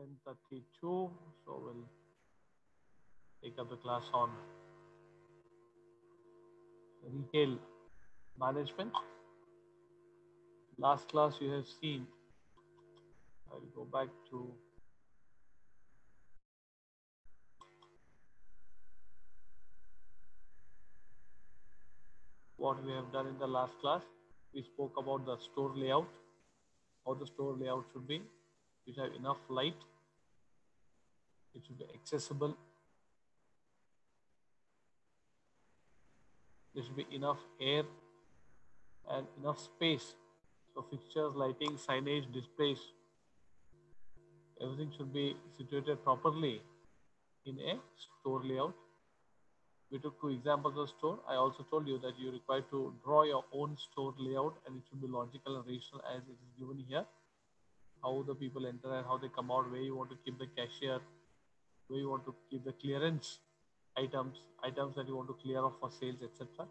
10:32. So we'll take up the class on retail management. Last class you have seen. I'll go back to what we have done in the last class. We spoke about the store layout, how the store layout should be. It should have enough light. It should be accessible. There should be enough air and enough space. So fixtures, lighting, signage, displays, everything should be situated properly in a store layout. We took two examples of store. I also told you that you require to draw your own store layout and it should be logical and rational as it is given here. How the people enter and how they come out, where you want to keep the cashier, where you want to keep the clearance items that you want to clear off for sales, etc.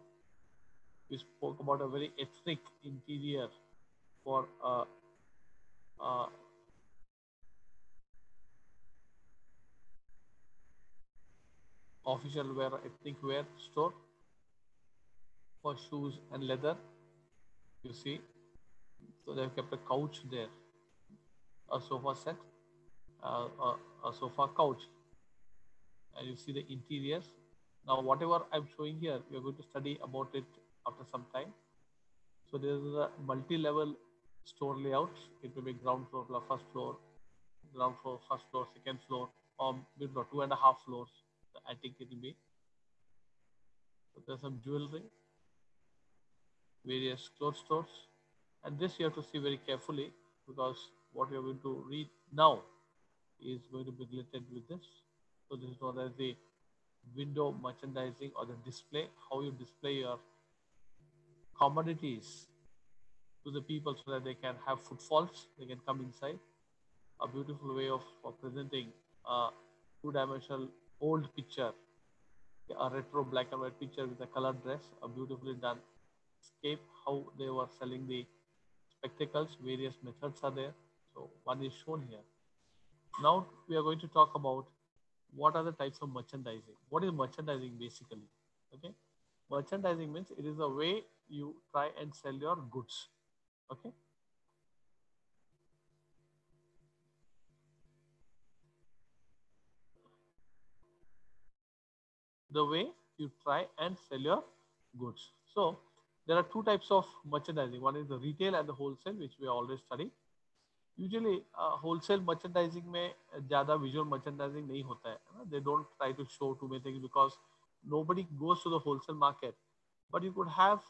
We spoke about a very ethnic interior for official wear, ethnic wear store for shoes and leather. You see, so they've kept a couch there, a sofa set, a sofa couch, and you see the interiors. Now, whatever I'm showing here, you're going to study about it after some time. So there is a multi-level store layout. It will be ground floor, first floor, ground floor, first floor, second floor, or maybe 2.5 floors. The attic it will be. So there's some jewelry, various clothes stores, and this you have to see very carefully because what you're going to read now is going to be related with this. So this is known as the window merchandising or the display, how you display your commodities to the people so that they can have footfalls, they can come inside. A beautiful way of presenting a two-dimensional old picture, a retro black and white picture with a colored dress, a beautifully done scape, how they were selling the spectacles, various methods are there. So one is shown here. Now we are going to talk about what are the types of merchandising. What is merchandising basically? Okay, merchandising means it is a way you try and sell your goods. Okay, the way you try and sell your goods. So there are two types of merchandising. One is the retail and the wholesale, which we already studied. Usually wholesale merchandising में ज़्यादा visual merchandising नहीं होता है. They don't try to show too many things because nobody goes to the wholesale market. But you could have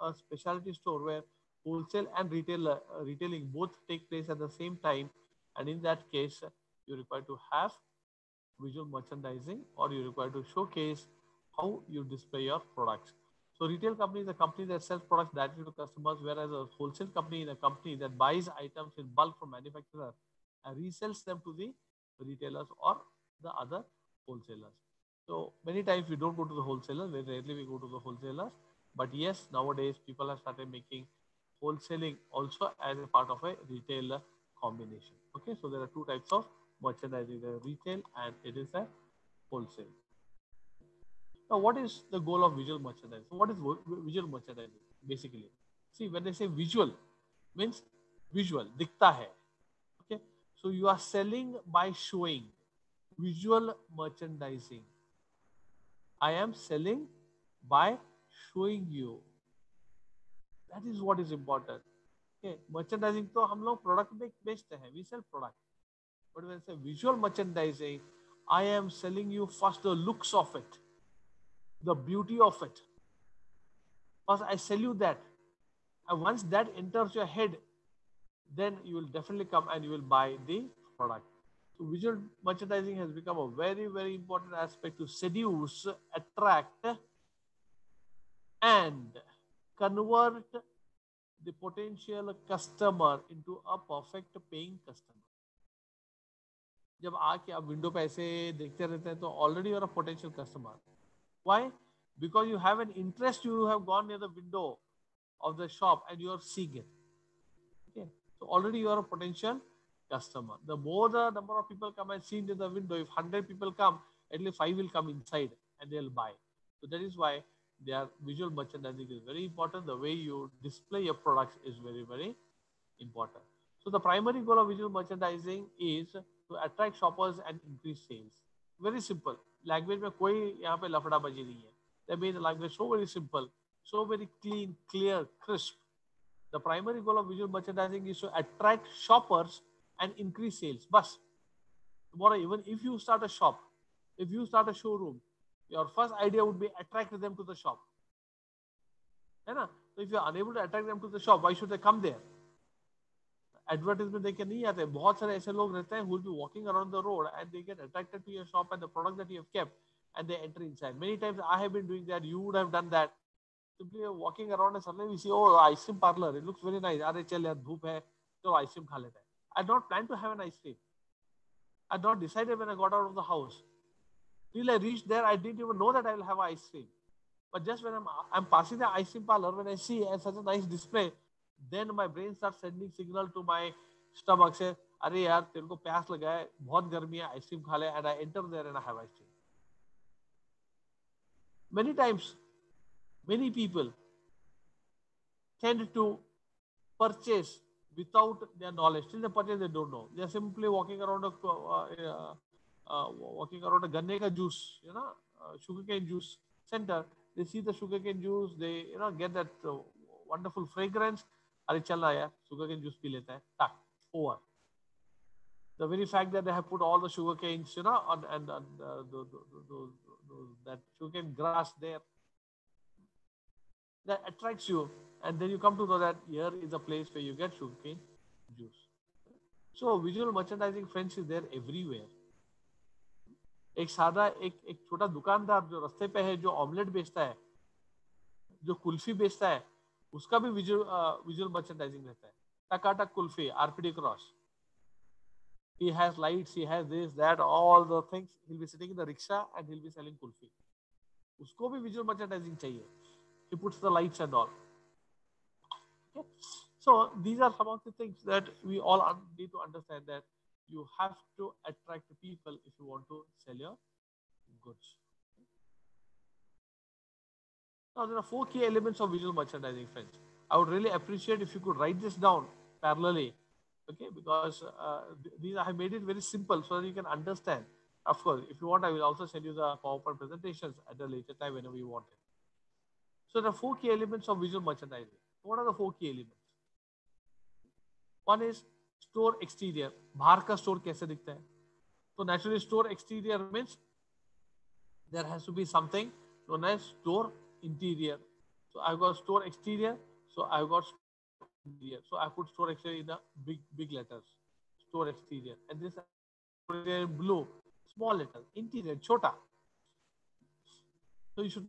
a specialty store where wholesale and retailing both take place at the same time, and in that case you require to have visual merchandising or you require to showcase how you display your products. So retail company is a company that sells products directly to customers, whereas a wholesale company is a company that buys items in bulk from manufacturers and resells them to the retailers or the other wholesalers. So many times we don't go to the wholesalers, very rarely we go to the wholesalers. But yes, nowadays people have started making wholesaling also as a part of a retail combination. Okay, so there are two types of merchandising, the retail and it is a wholesale. Now, what is the goal of visual merchandising? So what is visual merchandising basically? See, when they say visual, means visual, दिखता है. Okay, so you are selling by showing. Visual merchandising. I am selling by showing you. That is what is important. Okay, merchandising तो हम लोग product बेचते हैं. We sell product. But when I say visual merchandising, I am selling you first the looks of it, the beauty of it. First, I sell you that. And once that enters your head, then you will definitely come and you will buy the product. So visual merchandising has become a very, very important aspect to seduce, attract, and convert the potential customer into a perfect paying customer. जब आके आप window पे ऐसे देखते रहते हैं तो already you are a potential customer. Why? Because you have an interest, you have gone near the window of the shop and you are seeing it. Okay, so already you are a potential customer. The more the number of people come and see into the window, if 100 people come, at least 5 will come inside and they'll buy. So that is why their visual merchandising is very important. The way you display your products is very, very important. So the primary goal of visual merchandising is to attract shoppers and increase sales. Very simple. Language में कोई यहाँ पे लफड़ाबाजी नहीं है. That means the language so very simple, so very clean, clear, crisp. The primary goal of visual merchandising is to attract shoppers and increase sales. Bas. Tomorrow, even if you start a shop, if you start a showroom, your first idea would be attract them to the shop. है ना? So if you are unable to attract them to the shop, why should they come there? Advertisement देख के नहीं आते. बहुत सारे ऐसे लोग रहते हैं who will be walking around the road and they get attracted to your shop and the product that you have kept and they enter inside. Many times I have been doing that. You would have done that. Simply walking around and suddenly we see, oh, ice cream parlor. It looks very nice. अरे चल यार धूप है, तो ice cream खा लेते हैं. I don't plan to have an ice cream. I had not decided when I got out of the house. Till I reached there, I didn't even know that I will have ice cream. But just when I'm passing the ice cream parlor, when I see such a nice display, then my brain starts sending signal to my stomach say, अरे यार तेरे को प्यास लगा है, बहुत गर्मी है, ice cream खा ले, and I enter there and I have ice cream. Many times, many people tend to purchase without their knowledge. Till they purchase, they don't know. They are simply walking around walking around a ganne ka juice, sugarcane juice center. They see the sugarcane juice. They get that wonderful fragrance. अरे चल रहा यार sugarcane juice P लेता है. Tak, over. The very fact that they have put all the sugar canes, on and that sugarcane grass there, that attracts you, and then you come to know that here is a place where you get sugarcane juice. So visual merchandising, friends, is there everywhere. एक सादा एक छोटा दुकानदार जो रास्ते पे है, जो ऑमलेट बेचता है, जो कुल्फी बेचता है, उसका भी विजुअल मर्चेंडाइजिंग रहता है. Takatak kulfi, RPD cross. He has lights, he has this, that, all the things. He'll be sitting in the rickshaw and he'll be selling kulfi. उसको भी visual merchandising चाहिए. He puts the lights and all. Okay? So these are some of the things that we all need to understand, that you have to attract people if you want to sell your goods. Now there are 4 key elements of visual merchandising, friends. I would really appreciate if you could write this down parallelly. Okay, because these I have made it very simple so that you can understand. Of course, if you want, I will also send you the PowerPoint presentations at a later time whenever you want it. So there are 4 key elements of visual merchandising. What are the 4 key elements? One is store exterior. बाहर का store कैसे दिखता है? So naturally, store exterior means there has to be something known as store interior. So I've got store exterior. So I've got interior. So I put store exterior in the big letters. Store exterior. And this in blue, small letter. Interior, chota. So you should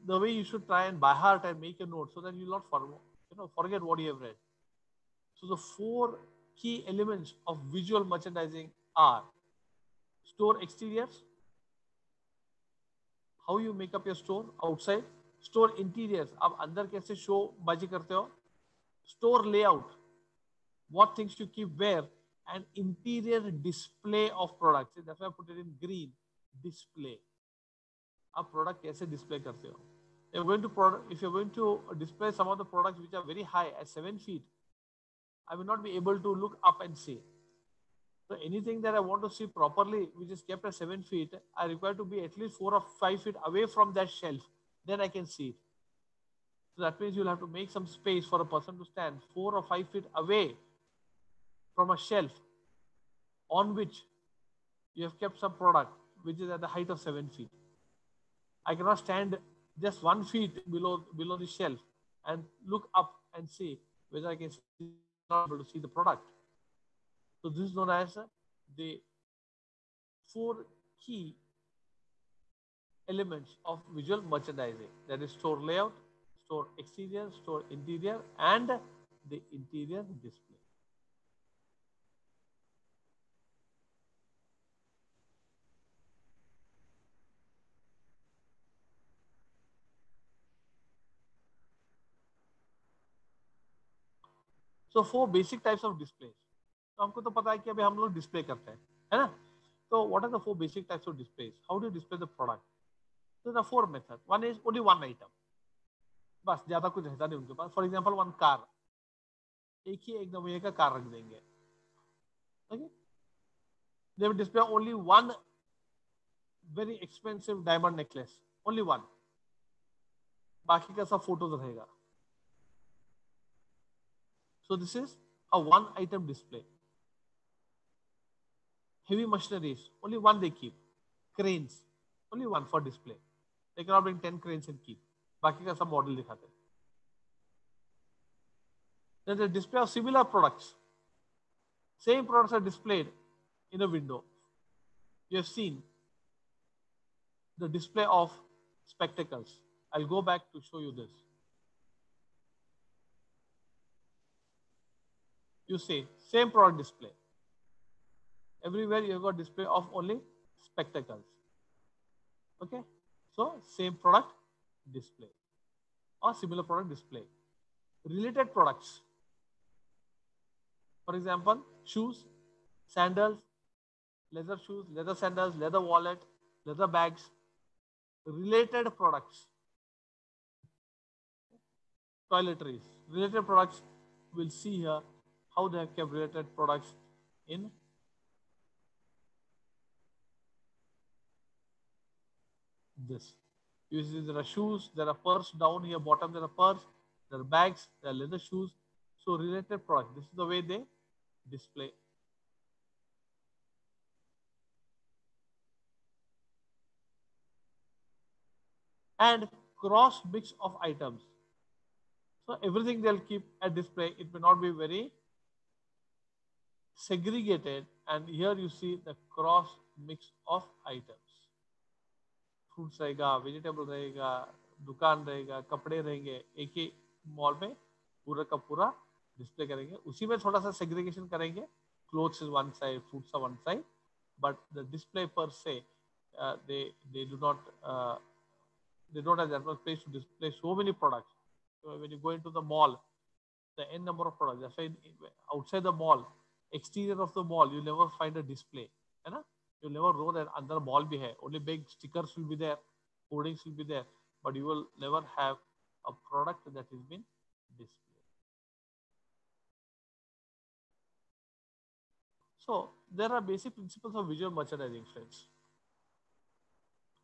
the way you should try and by heart and make a note so that you will not forget what you have read. So the 4 key elements of visual merchandising are store exteriors, how you make up your store outside, store interiors, आप अंदर कैसे show बाजी करते हो, store layout, what things you keep where, and interior display of products. That's why I put it in green, display. आप product कैसे display करते हो? If you're going to display some of the products which are very high at 7 feet, I will not be able to look up and see. So anything that I want to see properly, which is kept at 7 feet, I require to be at least 4 or 5 feet away from that shelf. Then I can see it. So that means you'll have to make some space for a person to stand 4 or 5 feet away from a shelf on which you have kept some product which is at the height of 7 feet. I cannot stand just 1 feet below the shelf and look up and see whether I can not able to see the product. So this is known as the 4 key elements of visual merchandising. That is store layout, store exterior, store interior, and the interior display. So 4 basic types of displays. तो हमको तो पता है कि अभी हम लोग display करते हैं, है ना? तो what are the four basic types of displays? How do you display the product? So there are four methods. One is only one item. बस ज्यादा कुछ रहता नहीं उनके पास. फॉर एग्जाम्पल वन कार, एक ही एकदम ये का कार रख देंगे. Okay? They will display only one very expensive diamond necklace. Only one. बाकी का सब फोटोज रहेगा. So this is a one item display. Heavy machineries, only one they keep. Cranes, only one for display. They cannot bring 10 cranes and keep. बाकी का सब model दिखाते हैं. Then the display of similar products. Same products are displayed in a window. You have seen the display of spectacles. I'll go back to show you this. You see, same product display. Everywhere you have got display of only spectacles. Okay, so same product display or similar product display. Related products, for example, shoes, sandals, leather shoes, leather sandals, leather wallet, leather bags. Related products, toiletries, related products. We'll see here how they have kept related products in this. You see there are shoes, there are purse down here, bottom there are purse, there are bags, there are leather shoes. So related product, this is the way they display. And cross mix of items. So everything they'll keep at display. It may not be very segregated. And here you see the cross mix of items. Fruits रहेगा, vegetable रहेगा, दुकान रहेगा, कपड़े रहेंगे, एक ही mall में पूरा का पूरा डिस्प्ले करेंगे. उसी में थोड़ा सा सेग्रीगेशन करेंगे. Clothes is one side, fruits are one side, but the display per se, they do not they don't have that much place to display so many products. So when you go into the mall, the n number of products. That's why outside the mall, exterior of the mall, you never find a display. है ना? You'll never know that अंदर mall भी है. Only big stickers will be there, hoardings will be there, but you will never have a product that has been displayed. So there are basic principles of visual merchandising, friends.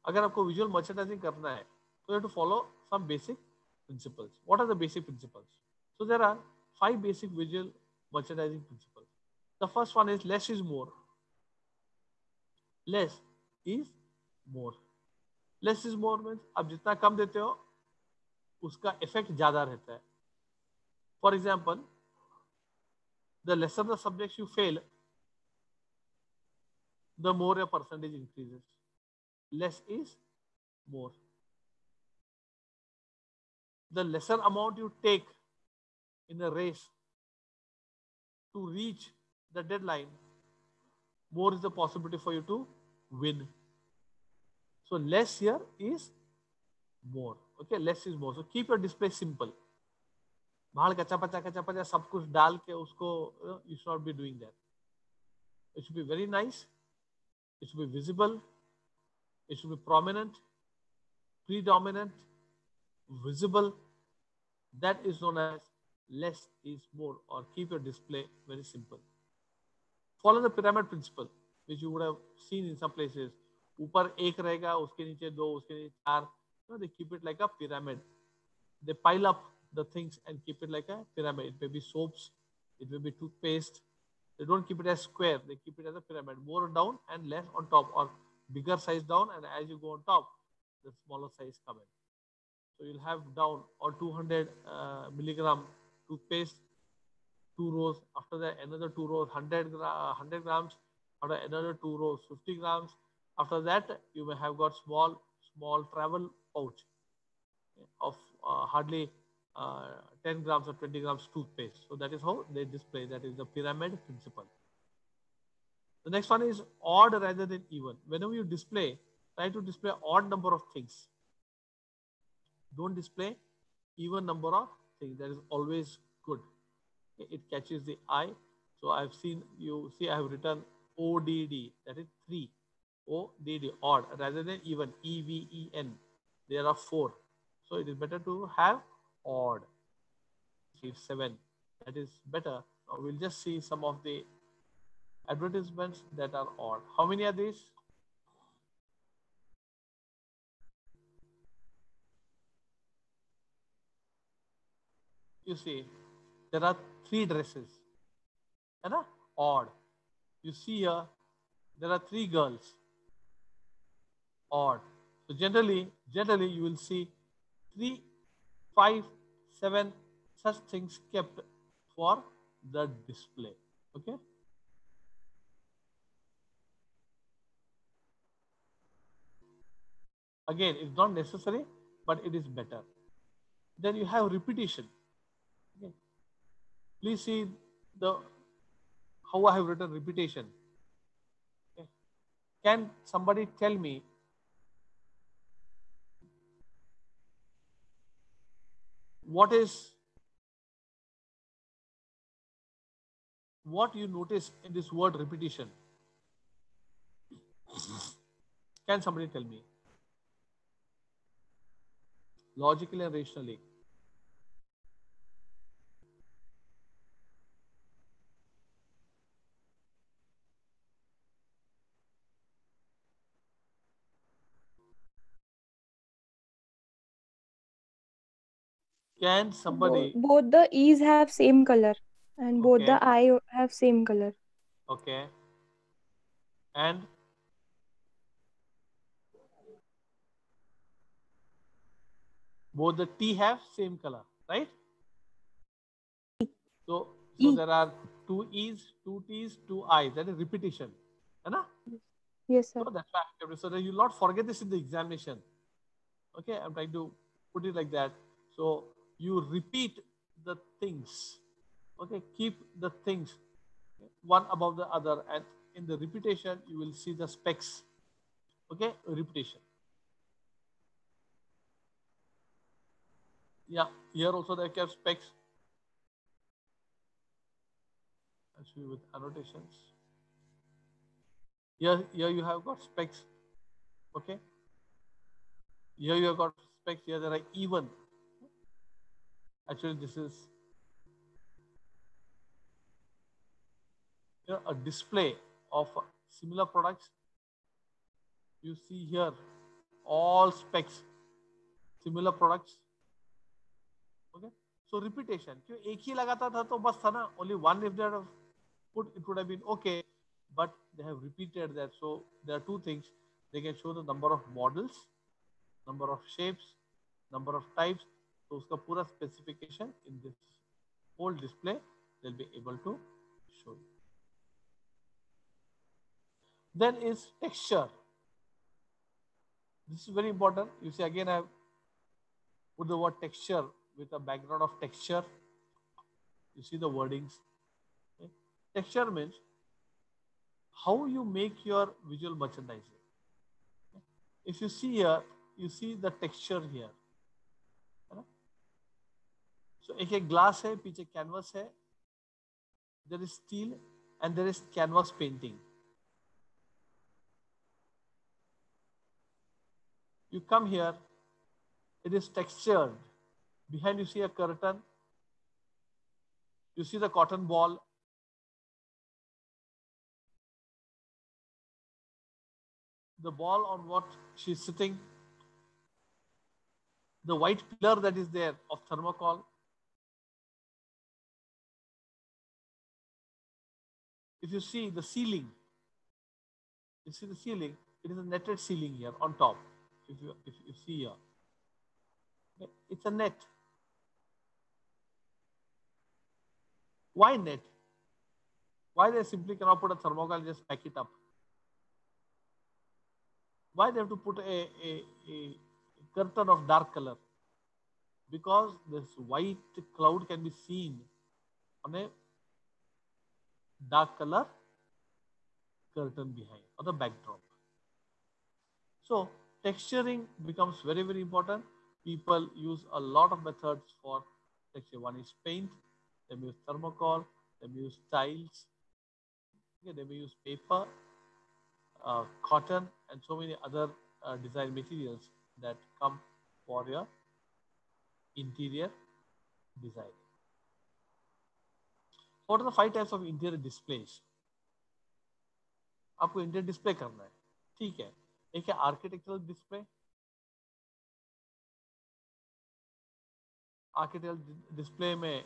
अगर आपको visual merchandising करना है, so you have to follow some basic principles. What are the basic principles? So there are 5 basic visual merchandising principles. The first one is less is more. Less is more. Less is more means आप जितना कम देते हो उसका effect ज़्यादा रहता है. For example, the lesser the subjects you fail, the more your percentage increases. Less is more. The lesser amount you take in a race to reach the deadline, more is the possibility for you to win. So less here is more. Okay, less is more. So keep your display simple. बाहर कच्चा पचा सब कुछ डाल के उसको, you should not be doing that. It should be very nice. It should be visible. It should be prominent, predominant, visible. That is known as less is more, or keep your display very simple. Follow the pyramid principle, which you would have seen in some places. ऊपर एक रहेगा, उसके नीचे दो, उसके नीचे चार. They keep it like a pyramid. They pile up the things and keep it like a pyramid. It may be soaps, it may be toothpaste. They don't keep it as square, they keep it as a pyramid. More down and less on top, or bigger size down, and as you go on top, the smaller size come in. So you'll have down or 200 milligram toothpaste, 2 rows. After that, another 2 rows, 100 grams. After another 2 rows, 50 grams. After that, you may have got small travel pouch of hardly 10 grams or 20 grams toothpaste. So that is how they display. That is the pyramid principle. The next one is odd rather than even. Whenever you display, try to display odd number of things. Don't display even number of things. That is always good. It catches the eye. So I've seen, you see I have written ODD, that is 3. ODD, odd, rather than even, EVEN. There are 4. So it is better to have odd. See 7. That is better. Now we'll just see some of the advertisements that are odd. How many are these? You see, there are 3 dresses. है ना? Odd. You see here, there are 3 girls. Odd. So generally you will see 3, 5, 7 such things kept for the display. Okay. Again, it's not necessary, but it is better. Then you have repetition. Okay. Please see the how I have written repetition. Okay. Can somebody tell me what you notice in this word repetition? Can somebody tell me? Logically and rationally. Can somebody? Both the E's have same color and both Okay, the I have same color. okay. And both the T have same color, right? So E. there are 2 E's, 2 T's, 2 I's. That is repetition. है ना? Yes, So sir. that's why so that you will not forget this in the examination. Okay, I'm trying to put it like that. So you repeat the things. Okay, keep the things one above the other, and in the repetition you will see the specs. Okay, repetition. Yeah, here also they kept specs actually with annotations. Here you have got specs. Okay, here you have got specs. Here there are even. Actually, this is, a display of similar products. You see here all specs, similar products. Okay, so repetition. क्यों एक ही लगाता था तो बस था ना? Only one if they had put, it would have been okay, but they have repeated that. So there are two things. They can show the number of models, number of shapes, number of types. So उसका पूरा specification in this whole display they'll be able to show you. Then is texture. This is very important. You see, again I have put the word texture with a background of texture. You see the wordings. Okay. Texture means how you make your visual merchandising. If you see here, you see the texture here. So एक एक glass है, पीछे canvas है, there is steel and there is canvas painting. You come here, it is textured. Behind you see a curtain, you see the cotton ball. The ball on what she's sitting, the white pillar that is there of thermocol. If you see the ceiling, you see the ceiling, it is a netted ceiling here on top. If you see here, okay, it's a net. Why net? Why they simply cannot put a thermocol and just pack it up? Why they have to put a curtain of dark color? Because this white cloud can be seen on a dark color curtain behind or the backdrop. So texturing becomes very, very important. People use a lot of methods for texture. One is paint, then use thermocol, they may use tiles, okay, they may use paper, cotton, and so many other design materials that come for your interior design. What are the five types of interior displays? आपको interior display करना है, ठीक है. एक है architectural display. Architectural display में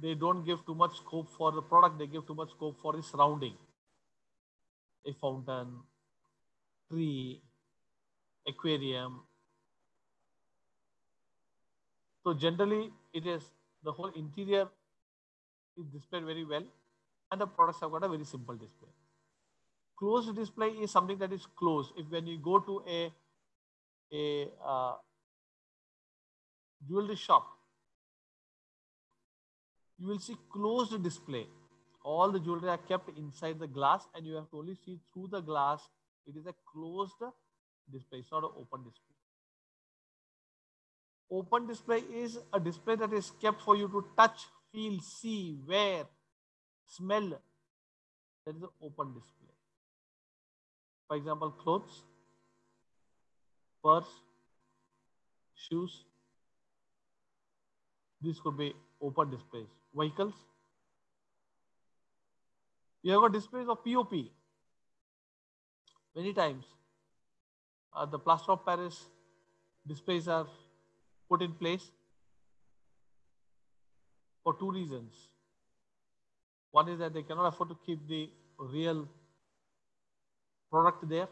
they don't give too much scope for the product, they give too much scope for the surrounding, a fountain, tree, aquarium. So generally it is the whole interior is displayed very well, and the products have got a very simple display. Closed display is something that is closed. If when you go to a jewelry shop, you will see closed display. All the jewelry are kept inside the glass, and you have to only see through the glass. It is a closed display. It's not an open display. Open display is a display that is kept for you to touch, feel, see, wear, smell. That is an open display. For example, clothes, purse, shoes. These could be open displays. Vehicles. You have got displays of POP. Many times, the plaster of Paris displays are put in place for two reasons. One is that they cannot afford to keep the real product there,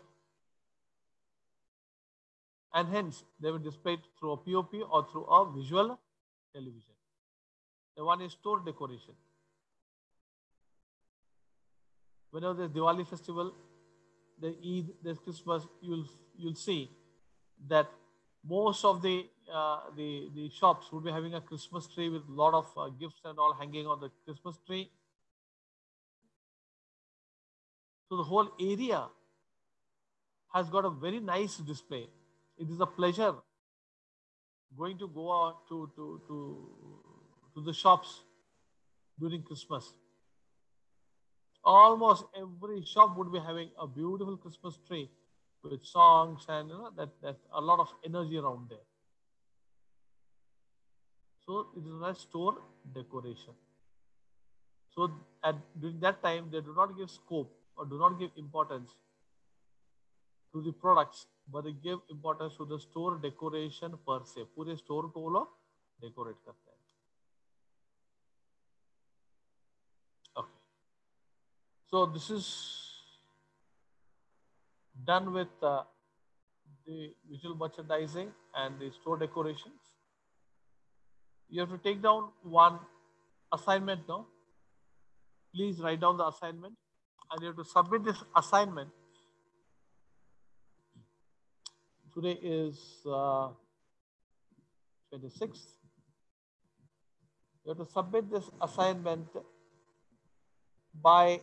and hence they will display it through a POP or through a visual television. The one is store decoration. Whenever there's Diwali festival, the Eid, there's Christmas, you'll see that most of the shops would be having a Christmas tree with a lot of gifts and all hanging on the Christmas tree. So the whole area has got a very nice display. It is a pleasure going to go out to the shops during Christmas. Almost every shop would be having a beautiful Christmas tree with songs, and that a lot of energy around there. So it is a store decoration. So during that time, they do not give scope or do not give importance to the products, but they give importance to the store decoration per se. पूरे store को वो लोग decorate करते हैं. Okay. So this is done with the visual merchandising and the store decorations. You have to take down one assignment now. Please write down the assignment, and you have to submit this assignment. Today is 26th. You have to submit this assignment by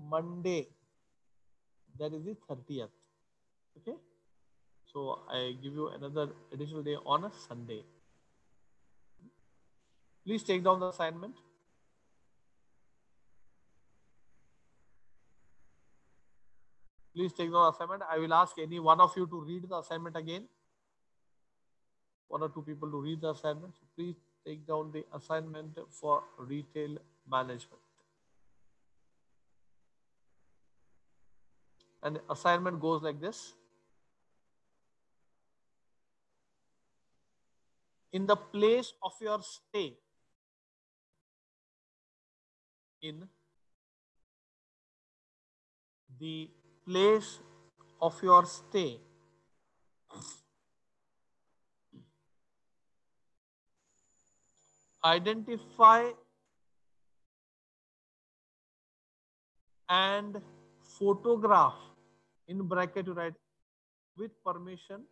Monday, that is the 30th. Okay, so I give you another additional day on a Sunday. Please take down the assignment. Please take down the assignment. I will ask any one of you to read the assignment again. One or two people to read the assignment. So please take down the assignment for retail management. And the assignment goes like this. In the place of your stay, in the place of your stay, identify and photograph, in bracket you write, with permission,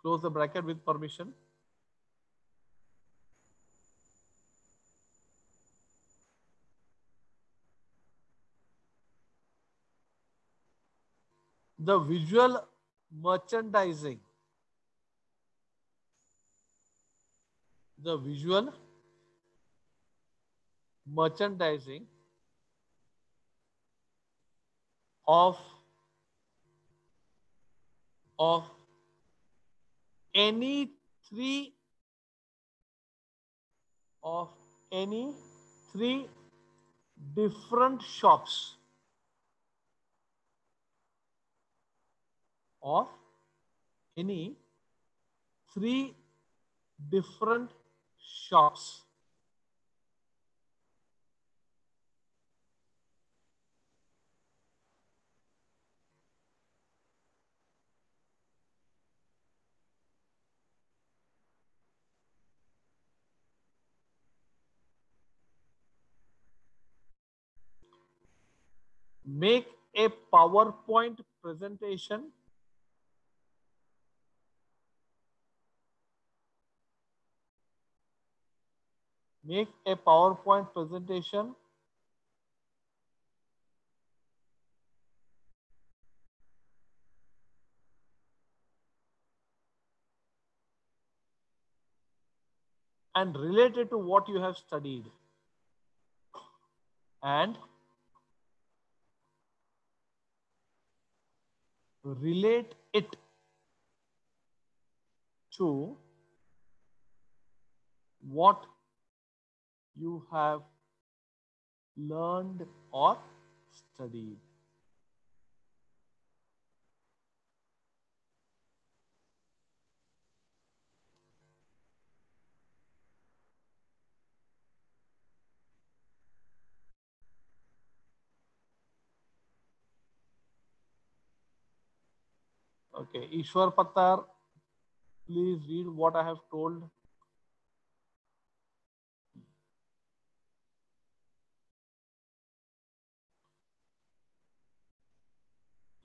close the bracket, with permission, the visual merchandising, the visual merchandising of of any three of any three different shops of any three different shops. Make a PowerPoint presentation make a PowerPoint presentation and relate it to what you have studied and relate it to what you have learned or studied. Okay, Ishwar Pattar, please read what I have told.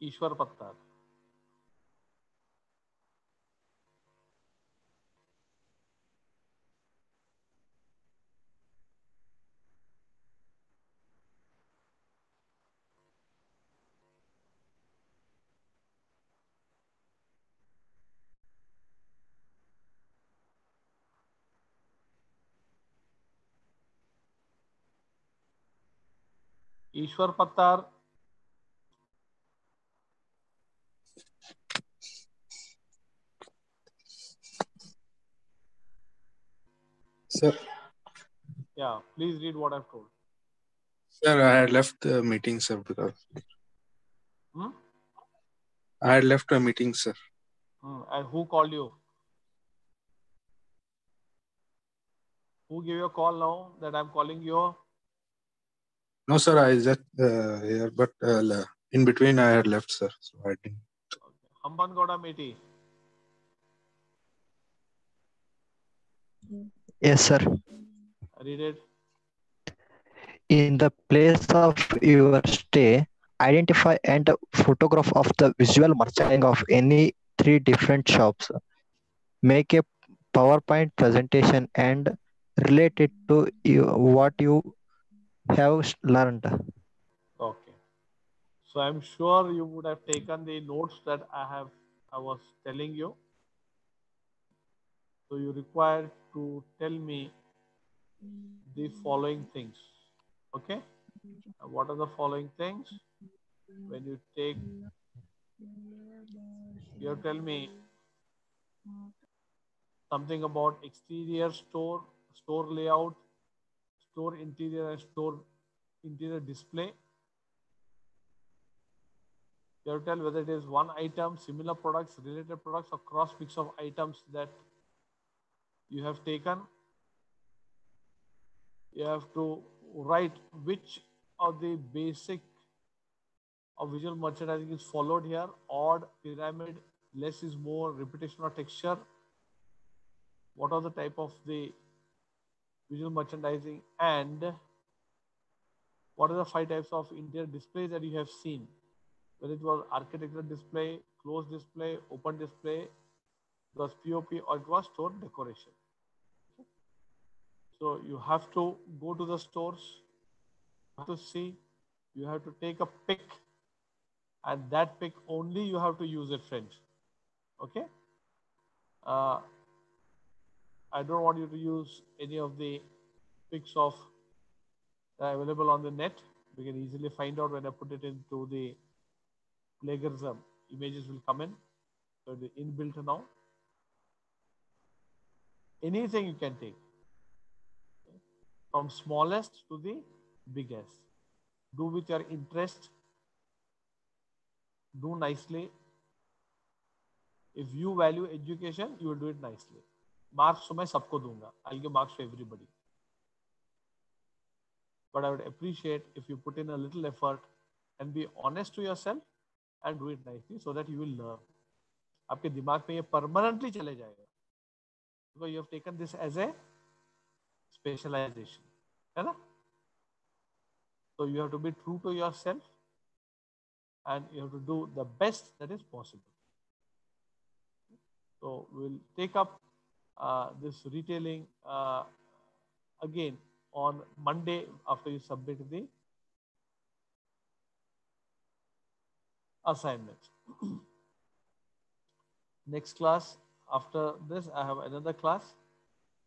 Ishwar Pattar. Ishwar Pattar, Sir, yeah, please read what I've told. sir, I had left the meeting, sir, because Hmm? I had left a meeting, sir. And who called you? Who gave you a call now that I'm calling you? No, sir, I just here, but in between I had left, sir. So I didn't. Okay. Hambangoda Meti. Yes, sir. Read it. In the place of your stay, identify and photograph of the visual merchandising of any three different shops. Make a PowerPoint presentation and relate it to what you have learned. Okay. So I'm sure you would have taken the notes that I was telling you. So you require to tell me the following things. Okay. What are the following things? When you take, you tell me something about exterior store, store layout, store interior and store interior display. You have to tell whether it is one item, similar products, related products, or cross mix of items that you have taken. You have to write which of the basic of visual merchandising is followed here: odd, pyramid, less is more, repetition or texture. What are the type of the visual merchandising, and what are the 5 types of interior displays that you have seen? Whether it was architectural display, closed display, open display, it was POP, or it was store decoration. So you have to go to the stores, you have to see, you have to take a pic, and that pic only you have to use it, friends. Okay? Uh, I don't want you to use any of the pics of They're available on the net. We can easily find out when I put it into the plagiarism. Images will come in. So the inbuilt now. Anything you can take, from smallest to the biggest. Do with your interest. Do nicely. If you value education, you will do it nicely. Marks to मैं सबको दूंगा. I'll give marks to everybody. But I would appreciate if you put in a little effort and be honest to yourself and do it nicely so that you will learn. आपके दिमाग में ये permanently चले जाएगा. Because you have taken this as a specialization. है ना? So you have to be true to yourself and you have to do the best that is possible. So we'll take up this retailing again on Monday after you submit the assignments. Next class after this, I have another class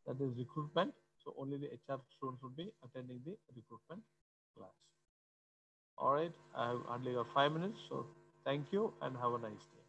that is recruitment. So only the HR students would be attending the recruitment class. All right, I have hardly got 5 minutes. So thank you and have a nice day.